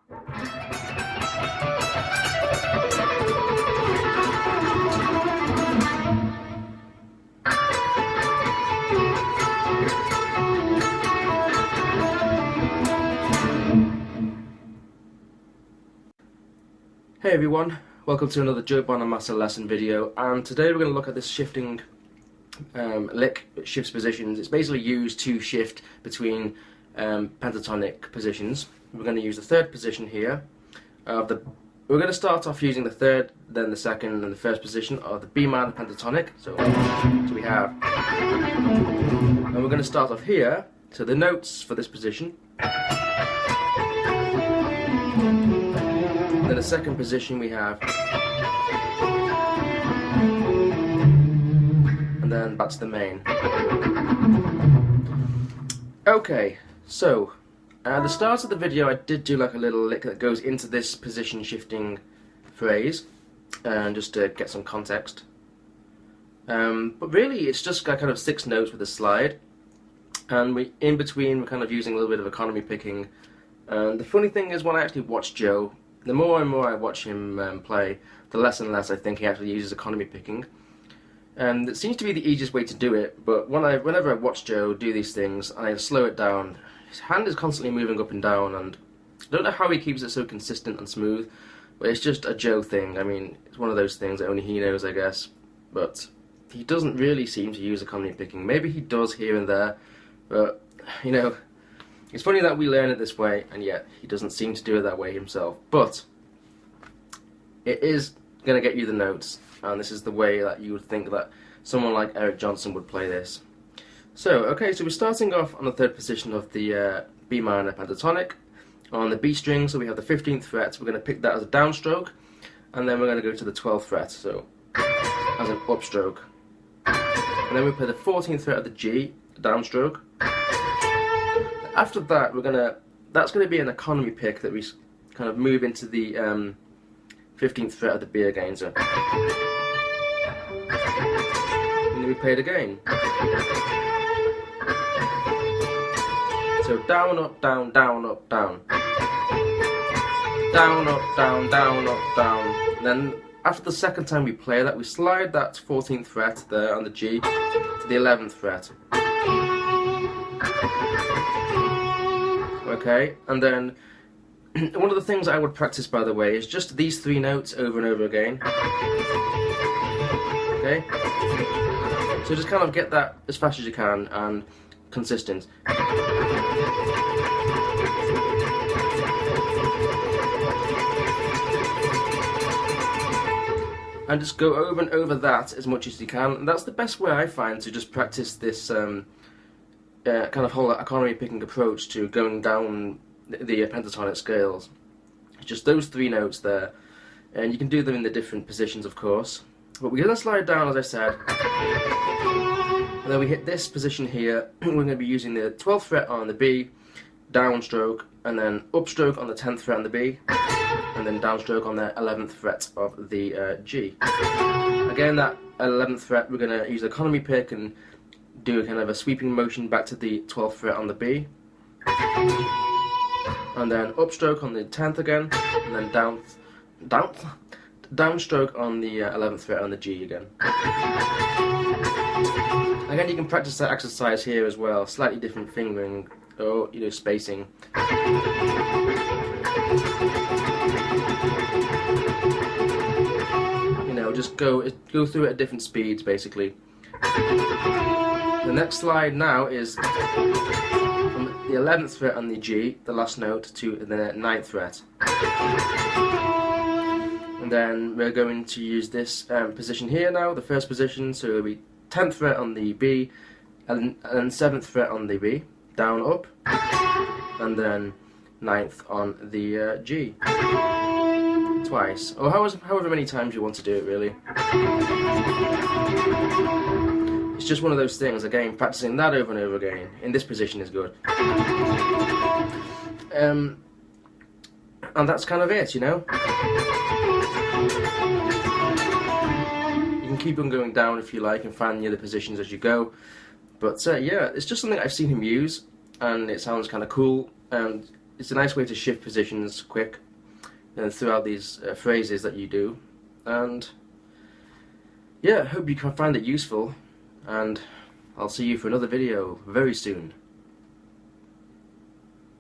Hey everyone, welcome to another Bonamassa lesson video, and today we're going to look at this shifting lick, shifts positions. It's basically used to shift between pentatonic positions. We're going to use the third position here. We're going to start off using the third, then the second, and the first position of the B minor pentatonic. So we have, and we're going to start off here. So the notes for this position. Then the second position we have, and then back to the main. Okay, so at the start of the video I did do like a little lick that goes into this position shifting phrase, and just to get some context. But really it's just got kind of 6 notes with a slide, and in between we're kind of using a little bit of economy picking. And the funny thing is, when I actually watch Joe, the more and more I watch him play, the less and less I think he actually uses economy picking. And it seems to be the easiest way to do it, but whenever I watch Joe do these things and I slow it down, his hand is constantly moving up and down, and I don't know how he keeps it so consistent and smooth, but it's just a Joe thing. I mean, it's one of those things that only he knows, I guess, but he doesn't really seem to use economy picking. Maybe he does here and there, but, you know, it's funny that we learn it this way, and yet he doesn't seem to do it that way himself. But it is going to get you the notes, and this is the way that you would think that someone like Eric Johnson would play this. So, okay, so we're starting off on the third position of the B minor pentatonic on the B string. So we have the 15th fret. We're going to pick that as a downstroke, and then we're going to go to the 12th fret, so as an upstroke. And then we play the 14th fret of the G, downstroke. After that, that's going to be an economy pick that we kind of move into the 15th fret of the B again. So, and then we play it again. So down, up, down, down, up, down. Down, up, down, down, up, down. And then after the second time we play that, we slide that 14th fret there on the G to the 11th fret. Okay, and then one of the things I would practice, by the way, is just these 3 notes over and over again. Okay, so just kind of get that as fast as you can and consistent. And just go over and over that as much as you can. And that's the best way I find to just practice this kind of whole economy picking approach to going down the pentatonic scales. Just those 3 notes there, and you can do them in the different positions, of course. But we're going to slide down, as I said, and then we hit this position here. We're going to be using the 12th fret on the B, downstroke, and then upstroke on the 10th fret on the B, and then downstroke on the 11th fret of the G. Again, that 11th fret, we're going to use the economy pick and do a kind of a sweeping motion back to the 12th fret on the B, and then upstroke on the 10th again, and then downstroke on the 11th fret on the G again. Again, you can practice that exercise here as well, slightly different fingering or spacing. Just go through it at different speeds, basically. The next slide now is from the 11th fret on the G, the last note, to the 9th fret. And then we're going to use this position here now, the first position, so it'll be 10th fret on the B, and 7th fret on the B, down, up, and then 9th on the G. Twice, or however many times you want to do it, really. It's just one of those things. Again, practicing that over and over again in this position is good. And that's kind of it, You can keep on going down if you like and find the other positions as you go. But yeah, it's just something I've seen him use, and it sounds kind of cool. And it's a nice way to shift positions quick throughout these phrases that you do. And yeah, I hope you can find it useful, and I'll see you for another video very soon.